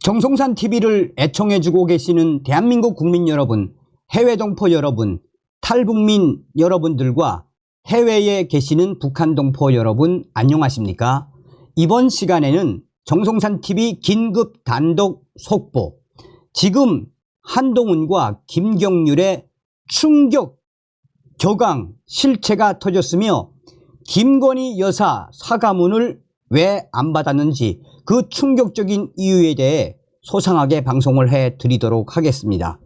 정성산 TV를 애청해주고 계시는 대한민국 국민 여러분, 해외 동포 여러분, 탈북민 여러분들과 해외에 계시는 북한 동포 여러분 안녕하십니까? 이번 시간에는 정성산 TV 긴급 단독 속보, 지금 한동훈과 김경률의 충격 격앙 실체가 터졌으며 김건희 여사 사과문을 왜 안 받았는지 그 충격적인 이유에 대해 소상하게 방송을 해드리도록 하겠습니다.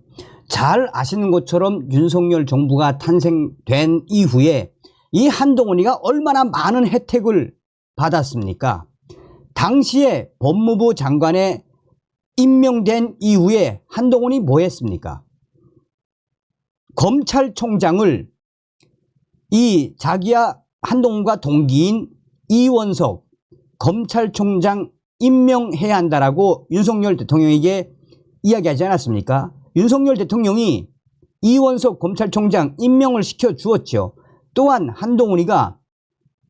잘 아시는 것처럼 윤석열 정부가 탄생된 이후에 이 한동훈이가 얼마나 많은 혜택을 받았습니까? 당시에 법무부 장관에 임명된 이후에 한동훈이 뭐 했습니까? 검찰총장을 자기야 한동훈과 동기인 이원석 검찰총장 임명해야 한다라고 윤석열 대통령에게 이야기하지 않았습니까? 윤석열 대통령이 이원석 검찰총장 임명을 시켜 주었죠. 또한 한동훈이가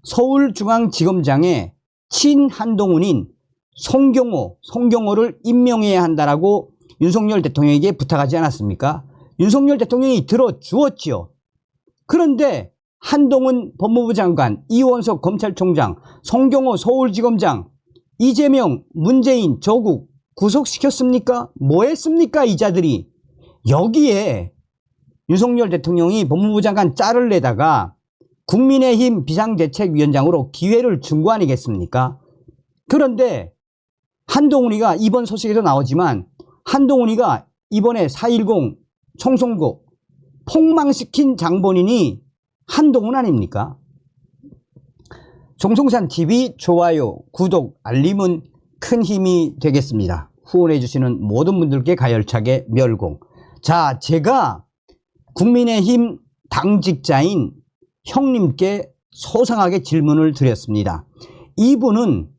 서울중앙지검장에 친한동훈인 송경호를 임명해야 한다라고 윤석열 대통령에게 부탁하지 않았습니까? 윤석열 대통령이 들어주었지요. 그런데 한동훈 법무부 장관, 이원석 검찰총장, 송경호 서울지검장, 이재명, 문재인, 조국 구속시켰습니까? 뭐 했습니까? 이 자들이. 여기에 윤석열 대통령이 법무부 장관 짤을 내다가 국민의힘 비상대책위원장으로 기회를 준 거 아니겠습니까? 그런데 한동훈이가 이번 소식에도 나오지만 한동훈이가 이번에 4.10 총선거 폭망시킨 장본인이 한동훈 아닙니까? 정성산 TV 좋아요, 구독, 알림은 큰 힘이 되겠습니다. 후원해 주시는 모든 분들께 가열차게 멸공. 자, 제가 국민의힘 당직자인 형님께 소상하게 질문을 드렸습니다. 이분은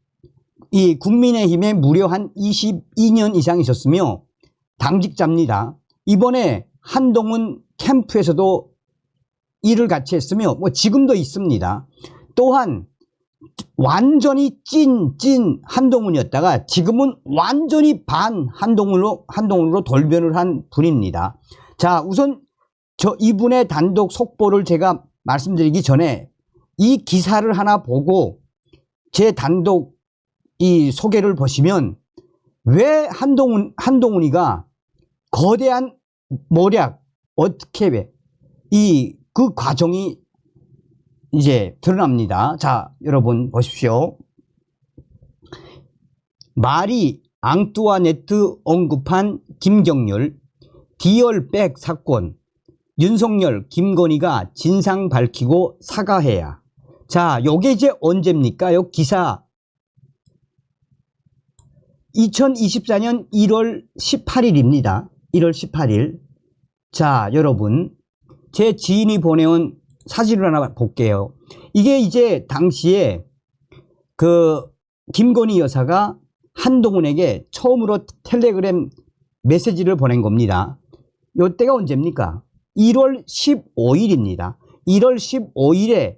이 국민의힘에 무려 한 22년 이상 있었으며 당직자입니다. 이번에 한동훈 캠프에서도 일을 같이 했으며 지금도 있습니다. 또한 완전히 찐 한동훈이었다가 지금은 완전히 반 한동훈으로 돌변을 한 분입니다. 자, 우선 이분의 단독 속보를 제가 말씀드리기 전에 이 기사를 하나 보고 제 단독 이 소개를 보시면 왜 한동훈이가 거대한谋略, 어떻게 그 과정이 이제 드러납니다. 자, 여러분 보십시오. 마리 앙뚜아네트 언급한 김경률, 디얼백 사건, 윤석열, 김건희가 진상 밝히고 사과해야. 자, 요게 이제 언제입니까? 요 기사 2024년 1월 18일입니다. 1월 18일. 자, 여러분, 제 지인이 보내온 사진을 하나 볼게요. 이게 이제 당시에 김건희 여사가 한동훈에게 처음으로 텔레그램 메시지를 보낸 겁니다. 이때가 언제입니까? 1월 15일입니다. 1월 15일에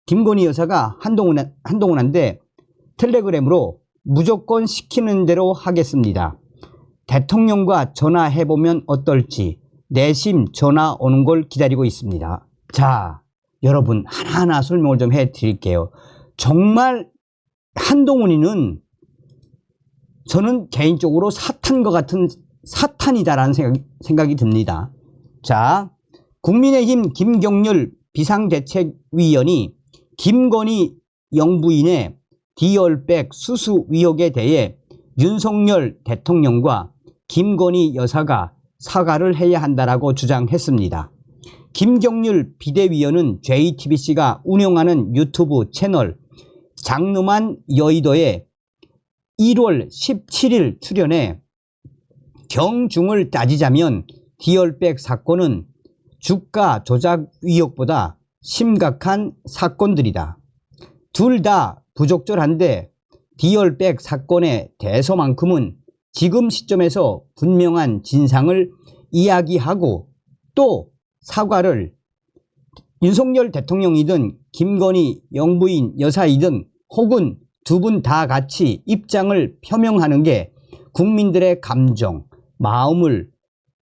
김건희 여사가 한동훈한테 텔레그램으로 무조건 시키는 대로 하겠습니다. 대통령과 전화해보면 어떨지 내심 전화 오는 걸 기다리고 있습니다. 자, 여러분 하나하나 설명을 좀 해드릴게요. 정말 한동훈이는 저는 개인적으로 사탄과 같은 사탄이다라는 생각이 듭니다. 자, 국민의힘 김경률 비상대책위원이 김건희 영부인의 디얼백 수수 의혹에 대해 윤석열 대통령과 김건희 여사가 사과를 해야 한다라고 주장했습니다. 김경률 비대위원은 JTBC가 운영하는 유튜브 채널 장르만 여의도에 1월 17일 출연해 경중을 따지자면 디얼백 사건은 주가 조작 의혹보다 심각한 사건들이다. 둘 다 부적절한데 디얼백 사건의 대서만큼은 지금 시점에서 분명한 진상을 이야기하고 또 사과를 윤석열 대통령이든 김건희 영부인 여사이든 혹은 두 분 다 같이 입장을 표명하는 게 국민들의 감정, 마음을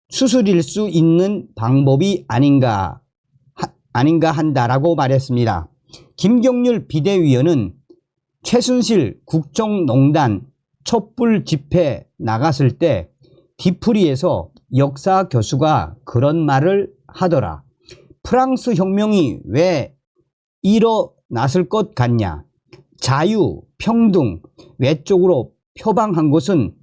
추스릴 수 있는 방법이 아닌가 한다라고 말했습니다. 김경률 비대위원은 최순실 국정농단 촛불 집회 나갔을 때 뒤풀이에서 역사 교수가 그런 말을 하더라. 프랑스 혁명이 왜 일어났을 것 같냐? 자유, 평등, 외적으로 표방한 것은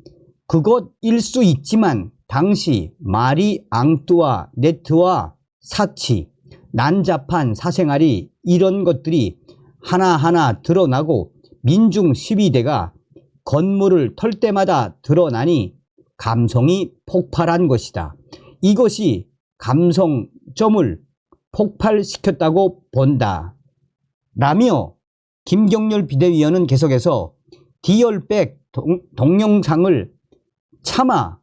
그것일 수 있지만 당시 마리 앙뚜아네트와 사치, 난잡한 사생활이 이런 것들이 하나하나 드러나고 민중 12대가 건물을 털 때마다 드러나니 감성이 폭발한 것이다. 이것이 감성점을 폭발시켰다고 본다. 라며 김경률 비대위원은 계속해서 디얼백 동영상을 차마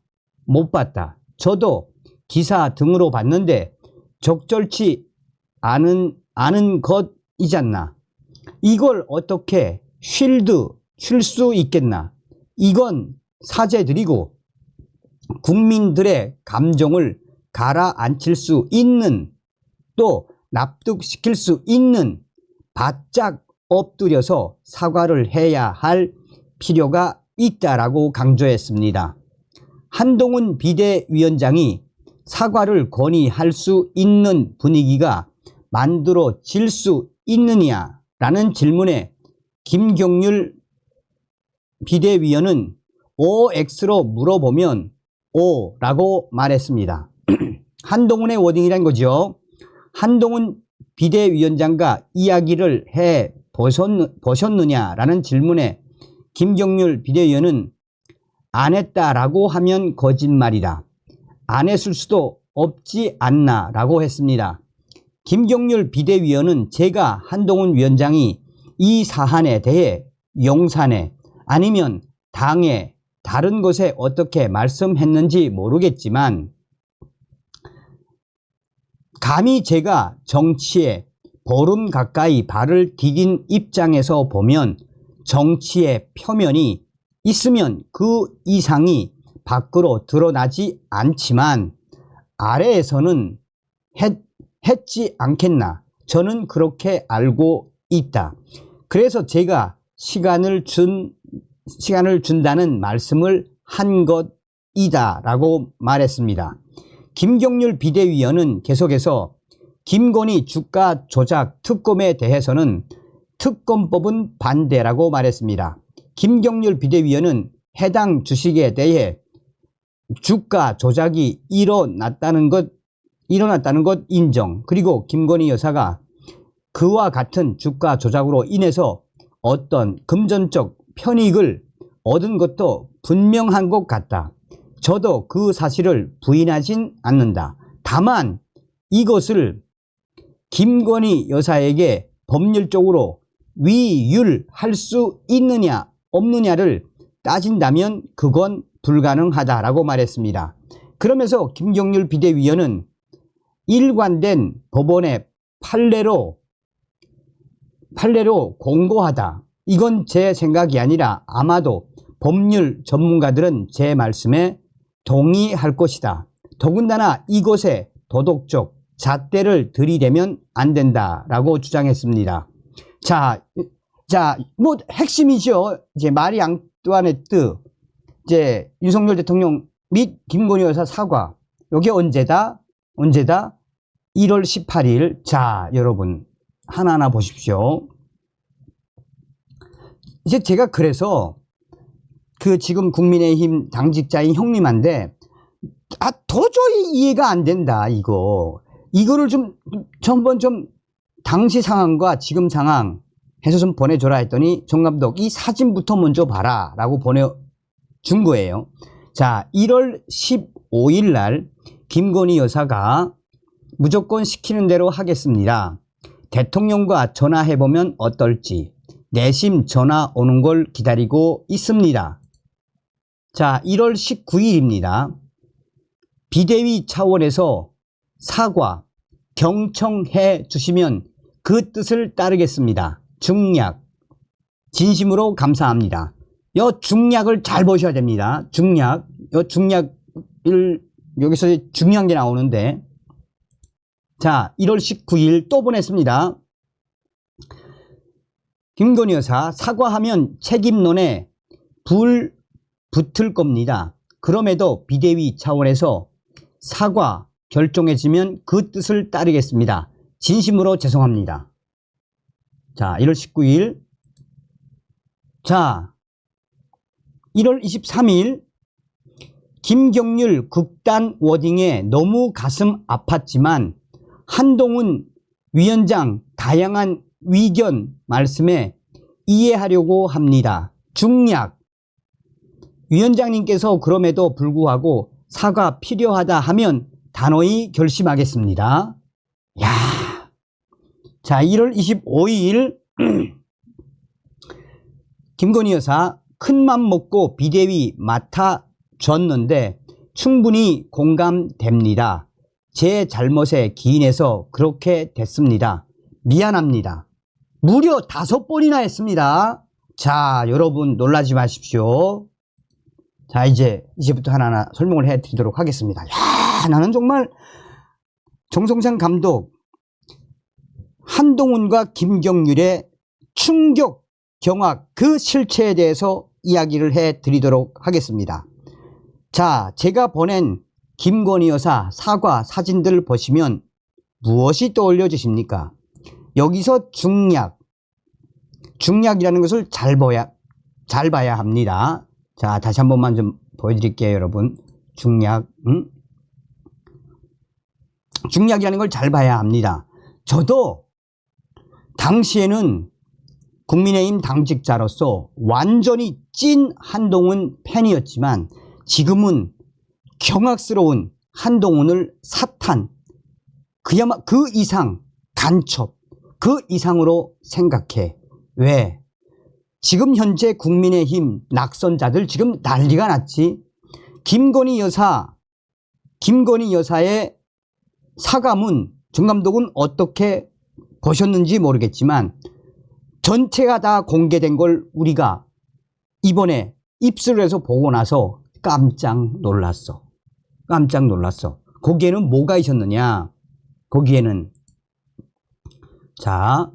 못 봤다. 저도 기사 등으로 봤는데 적절치 않은 것이잖나. 이걸 어떻게 쉴드 칠 수 있겠나. 이건 사죄드리고 국민들의 감정을 가라앉힐 수 있는, 또 납득시킬 수 있는, 바짝 엎드려서 사과를 해야 할 필요가 있다라고 강조했습니다. 한동훈 비대위원장이 사과를 건의할 수 있는 분위기가 만들어질 수 있느냐라는 질문에 김경률 비대위원은 OX로 물어보면 O라고 말했습니다. 한동훈의 워딩이란 거죠. 한동훈 비대위원장과 이야기를 해 보셨느냐라는 질문에 김경률 비대위원은 안 했다라고 하면 거짓말이다. 안 했을 수도 없지 않나 라고 했습니다. 김경률 비대위원은 제가 한동훈 위원장이 이 사안에 대해 용산에 아니면 당에 다른 곳에 어떻게 말씀했는지 모르겠지만 감히 제가 정치에 보름 가까이 발을 디딘 입장에서 보면 정치의 표면이 있으면 그 이상이 밖으로 드러나지 않지만 아래에서는 했지 않겠나. 저는 그렇게 알고 있다. 그래서 제가 시간을 준다는 말씀을 한 것이다 라고 말했습니다. 김경률 비대위원은 계속해서 김건희 주가 조작 특검에 대해서는 특검법은 반대라고 말했습니다. 김경률 비대위원은 해당 주식에 대해 주가 조작이 일어났다는 것 인정. 그리고 김건희 여사가 그와 같은 주가 조작으로 인해서 어떤 금전적 편익을 얻은 것도 분명한 것 같다. 저도 그 사실을 부인하진 않는다. 다만 이것을 김건희 여사에게 법률적으로 위율할 수 있느냐 없느냐를 따진다면 그건 불가능하다라고 말했습니다. 그러면서 김경률 비대위원은 일관된 법원의 판례로 공고하다. 이건 제 생각이 아니라 아마도 법률 전문가들은 제 말씀에 동의할 것이다. 더군다나 이것에 도덕적 잣대를 들이대면 안 된다라고 주장했습니다. 자, 뭐 핵심이죠. 이제 마리 앙뚜아네트, 이제 윤석열 대통령 및 김건희 여사 사과. 이게 언제다? 1월 18일. 자, 여러분 하나하나 보십시오. 이제 제가 그래서 그 지금 국민의힘 당직자인 형님한테 도저히 이해가 안 된다. 이거를 좀 한번 좀 당시 상황과 지금 상황 해서 좀 보내줘라 했더니 정 감독 이 사진부터 먼저 봐라 라고 보내준 거예요. 자, 1월 15일 날 김건희 여사가 무조건 시키는 대로 하겠습니다. 대통령과 전화해보면 어떨지 내심 전화 오는 걸 기다리고 있습니다. 자, 1월 19일입니다. 비대위 차원에서 사과, 경청해 주시면 그 뜻을 따르겠습니다. 중략, 진심으로 감사합니다. 요 중략을 잘 보셔야 됩니다. 중략. 요 중략을 여기서 중요한 게 나오는데, 자, 1월 19일 또 보냈습니다. 김건희 여사, 사과하면 책임론에 불 붙을 겁니다. 그럼에도 비대위 차원에서 사과 결정해지면 그 뜻을 따르겠습니다. 진심으로 죄송합니다. 자, 1월 19일. 자, 1월 23일 김경률 극단 워딩에 너무 가슴 아팠지만 한동훈 위원장 다양한 위견 말씀에 이해하려고 합니다. 중략. 위원장님께서 그럼에도 불구하고 사과 필요하다 하면 단호히 결심하겠습니다. 야. 자, 1월 25일 김건희 여사 큰맘 먹고 비대위 맡아줬는데 충분히 공감됩니다. 제 잘못에 기인해서 그렇게 됐습니다. 미안합니다. 무려 5번이나 했습니다. 자, 여러분 놀라지 마십시오. 자, 이제부터 하나하나 설명을 해드리도록 하겠습니다. 야, 나는 정말 정성찬 감독 한동훈과 김경률의 충격, 경악, 그 실체에 대해서 이야기를 해드리도록 하겠습니다. 자, 제가 보낸 김건희 여사 사과 사진들 보시면 무엇이 떠올려지십니까? 여기서 중략이라는 것을 잘 봐야 합니다. 자, 다시 한 번만 좀 보여드릴게요, 여러분. 중략이라는 걸 잘 봐야 합니다. 저도 당시에는 국민의힘 당직자로서 완전히 찐 한동훈 팬이었지만 지금은 경악스러운 한동훈을 사탄, 그야말로 그 이상 간첩, 그 이상으로 생각해. 왜? 지금 현재 국민의힘 낙선자들 지금 난리가 났지. 김건희 여사의 사과문 정 감독은 어떻게 보셨는지 모르겠지만 전체가 다 공개된 걸 우리가 이번에 입수를 해서 보고 나서 깜짝 놀랐어. 깜짝 놀랐어. 거기에는 뭐가 있었느냐? 거기에는 자,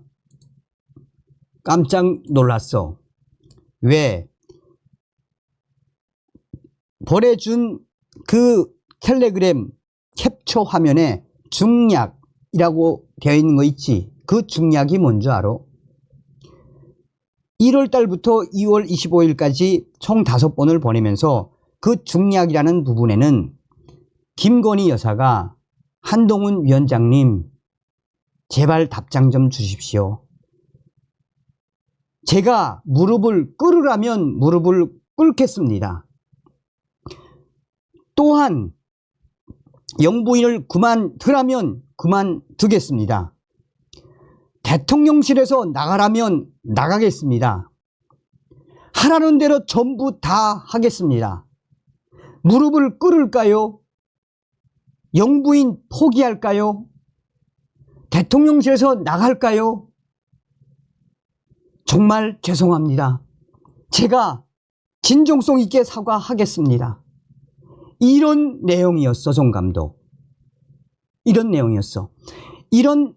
깜짝 놀랐어. 왜? 보내준 그 텔레그램 캡처 화면에 중략이라고 되어 있는 거 있지? 그 중략이 뭔지 알아? 1월 달부터 2월 25일까지 총 5번을 보내면서 그 중략이라는 부분에는 김건희 여사가 한동훈 위원장님 제발 답장 좀 주십시오. 제가 무릎을 꿇으라면 무릎을 꿇겠습니다. 또한 영부인을 그만두라면 그만두겠습니다. 대통령실에서 나가라면 나가겠습니다. 하라는 대로 전부 다 하겠습니다. 무릎을 꿇을까요? 영부인 포기할까요? 대통령실에서 나갈까요? 정말 죄송합니다. 제가 진정성 있게 사과하겠습니다. 이런 내용이었어, 정 감독. 이런 내용이었어. 이런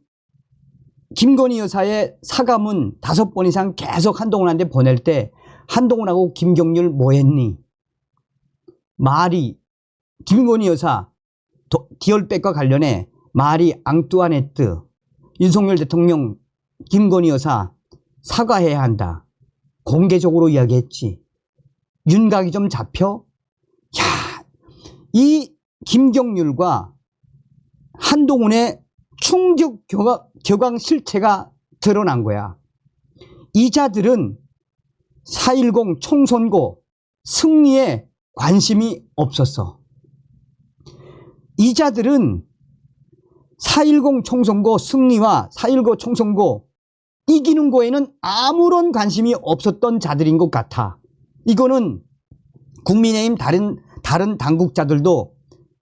김건희 여사의 사과문 5번 이상 계속 한동훈한테 보낼 때 한동훈하고 김경률 뭐 했니? 말이 김건희 여사 디얼백과 관련해 마리 앙뚜아네트 윤석열 대통령 김건희 여사 사과해야 한다. 공개적으로 이야기했지. 윤곽이 좀 잡혀? 야, 이 김경률과 한동훈의 충격 격앙 실체가 드러난 거야. 이 자들은 4.10 총선고 승리에 관심이 없었어. 이 자들은 4.10 총선고 승리와 4.19 총선고 이기는 거에는 아무런 관심이 없었던 자들인 것 같아. 이거는 국민의힘 다른 당국자들도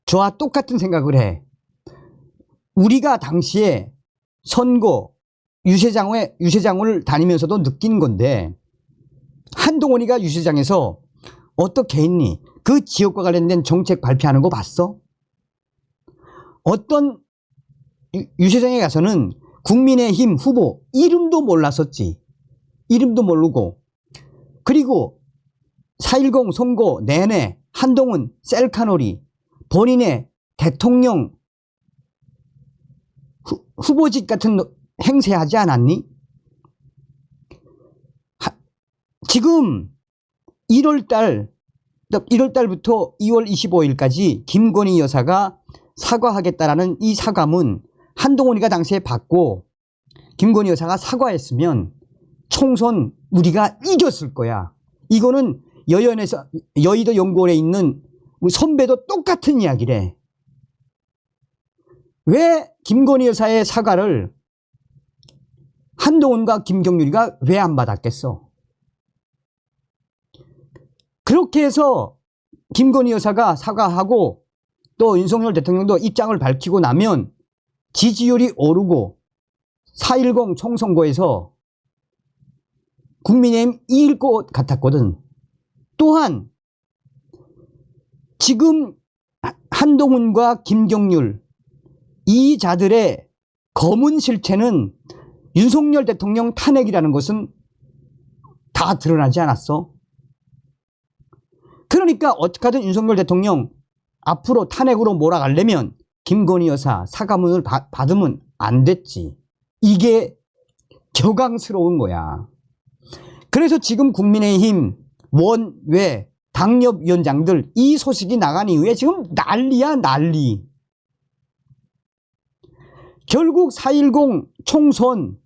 저와 똑같은 생각을 해. 우리가 당시에 선거 유세장을 다니면서도 느낀 건데 한동훈이가 유세장에서 어떻게 했니? 그 지역과 관련된 정책 발표하는 거 봤어? 어떤 유세장에 가서는 국민의힘 후보 이름도 몰랐었지. 이름도 모르고. 그리고 4.10 선거 내내 한동훈 셀카놀이 본인의 대통령 후보직 같은 행세하지 않았니? 지금 1월달부터 2월 25일까지 김건희 여사가 사과하겠다라는 이 사과문 한동훈이가 당시에 받고 김건희 여사가 사과했으면 총선 우리가 이겼을 거야. 이거는 여연에서 여의도 연구원에 있는 우리 선배도 똑같은 이야기래. 왜 김건희 여사의 사과를 한동훈과 김경률이가 왜 안 받았겠어? 그렇게 해서 김건희 여사가 사과하고 또 윤석열 대통령도 입장을 밝히고 나면 지지율이 오르고 4.10 총선거에서 국민의힘 이길 것 같았거든. 또한 지금 한동훈과 김경률 이 자들의 검은 실체는 윤석열 대통령 탄핵이라는 것은 다 드러나지 않았어. 그러니까 어떻게든 윤석열 대통령 앞으로 탄핵으로 몰아가려면 김건희 여사 사과문을 받으면 안 됐지. 이게 격앙스러운 거야. 그래서 지금 국민의힘 원외 당협위원장들 이 소식이 나간 이후에 지금 난리야 난리. 결국 4.10 총선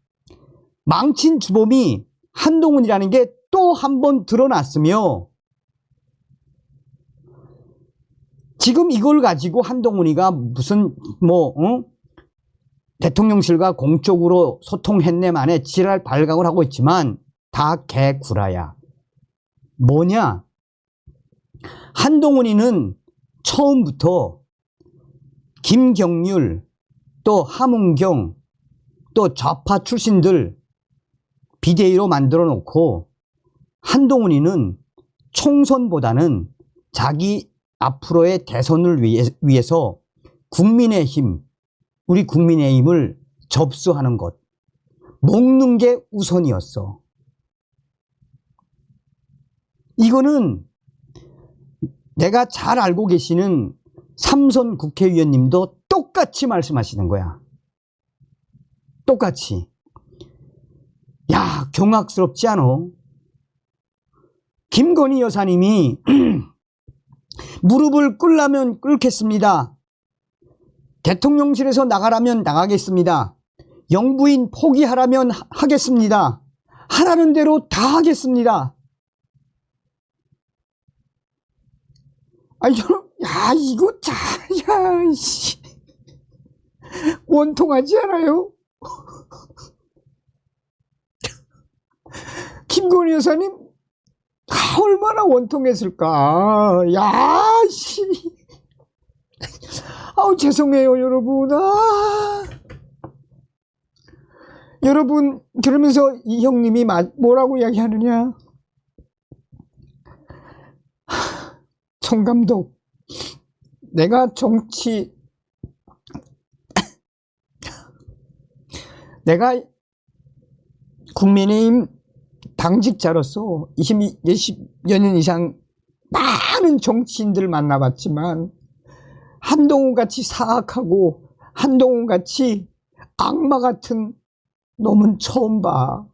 망친 주범이 한동훈이라는 게 또 한 번 드러났으며 지금 이걸 가지고 한동훈이가 무슨 대통령실과 공적으로 소통했네 만에 지랄 발각을 하고 있지만 다 개구라야. 뭐냐? 한동훈이는 처음부터 김경률 또 함은경 또 좌파 출신들 비대위로 만들어 놓고 한동훈이는 총선보다는 자기 앞으로의 대선을 위해서 국민의힘, 우리 국민의힘을 접수하는 것, 먹는 게 우선이었어. 이거는 내가 잘 알고 계시는 삼선 국회의원님도 똑같이 말씀하시는 거야. 똑같이. 야, 경악스럽지 않아? 김건희 여사님이 무릎을 꿇으면 꿇겠습니다. 대통령실에서 나가라면 나가겠습니다. 영부인 포기하라면 하겠습니다. 하라는 대로 다 하겠습니다. 아니, 야, 이거 야, 씨. 원통하지 않아요? 김건희 여사님, 얼마나 원통했을까? 야, 씨. 아우, 죄송해요, 여러분. 여러분, 그러면서 이 형님이 뭐라고 이야기하느냐? 총감독, 내가 내가 국민의힘 당직자로서 20여 년 이상 많은 정치인들을 만나봤지만 한동훈같이 사악하고 한동훈같이 악마 같은 놈은 처음 봐.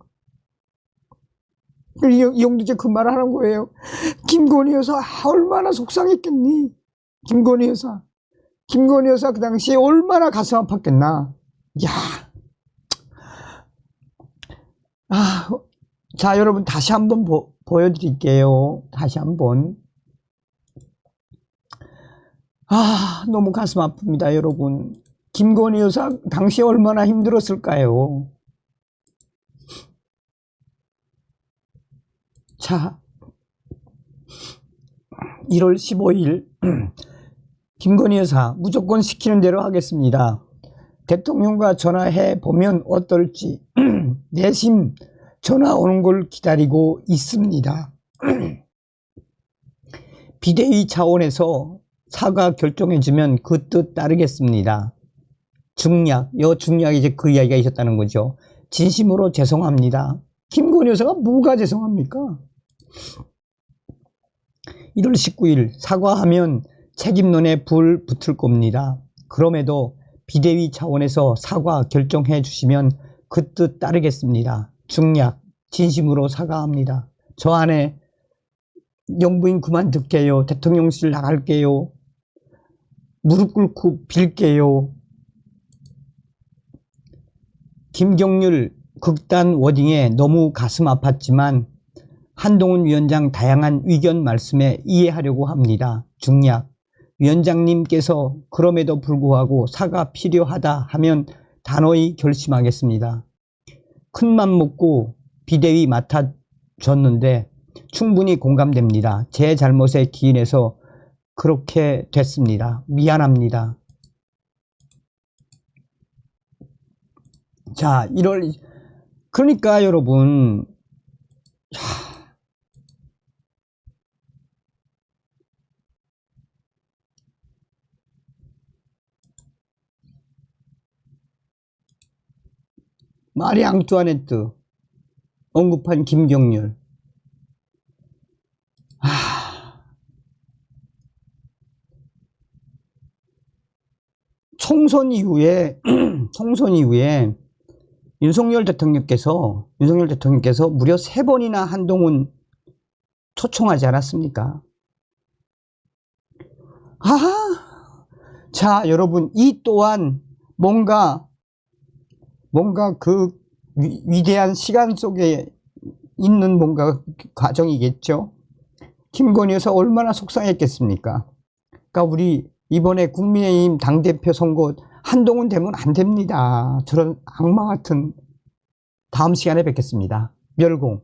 이 형도 이제 그 말을 하는 거예요. 김건희 여사 얼마나 속상했겠니? 김건희 여사 그 당시에 얼마나 가슴 아팠겠나? 야, 자, 여러분 다시 한번 보여드릴게요. 다시 한번. 너무 가슴 아픕니다, 여러분. 김건희 여사 당시에 얼마나 힘들었을까요? 자, 1월 15일 김건희 여사 무조건 시키는 대로 하겠습니다. 대통령과 전화해 보면 어떨지 내심 전화 오는 걸 기다리고 있습니다. 비대위 차원에서 사과 결정해주면 그 뜻 따르겠습니다. 중략, 중략이 이제 그 이야기가 있었다는 거죠. 진심으로 죄송합니다. 김건희 여사가 뭐가 죄송합니까? 1월 19일 사과하면 책임론에 불 붙을 겁니다. 그럼에도 비대위 차원에서 사과 결정해 주시면 그 뜻 따르겠습니다. 중략, 진심으로 사과합니다. 저 안에 영부인 그만둘게요. 대통령실 나갈게요. 무릎 꿇고 빌게요. 김경률 극단 워딩에 너무 가슴 아팠지만 한동훈 위원장 다양한 의견 말씀에 이해하려고 합니다. 중략, 위원장님께서 그럼에도 불구하고 사과 필요하다 하면 단호히 결심하겠습니다. 큰맘 먹고 비대위 맡아줬는데 충분히 공감됩니다. 제 잘못에 기인해서 그렇게 됐습니다. 미안합니다. 자, 그러니까 여러분, 마리 앙투아네트 언급한 김경률. 총선 이후에 윤석열 대통령께서 무려 3번이나 한동훈 초청하지 않았습니까? 자, 여러분, 이 또한 뭔가 그 위대한 시간 속에 있는 뭔가 과정이겠죠. 김건희 여사 얼마나 속상했겠습니까? 그러니까 우리 이번에 국민의힘 당대표 선거 한동훈 되면 안 됩니다. 저런 악마 같은. 다음 시간에 뵙겠습니다. 멸공.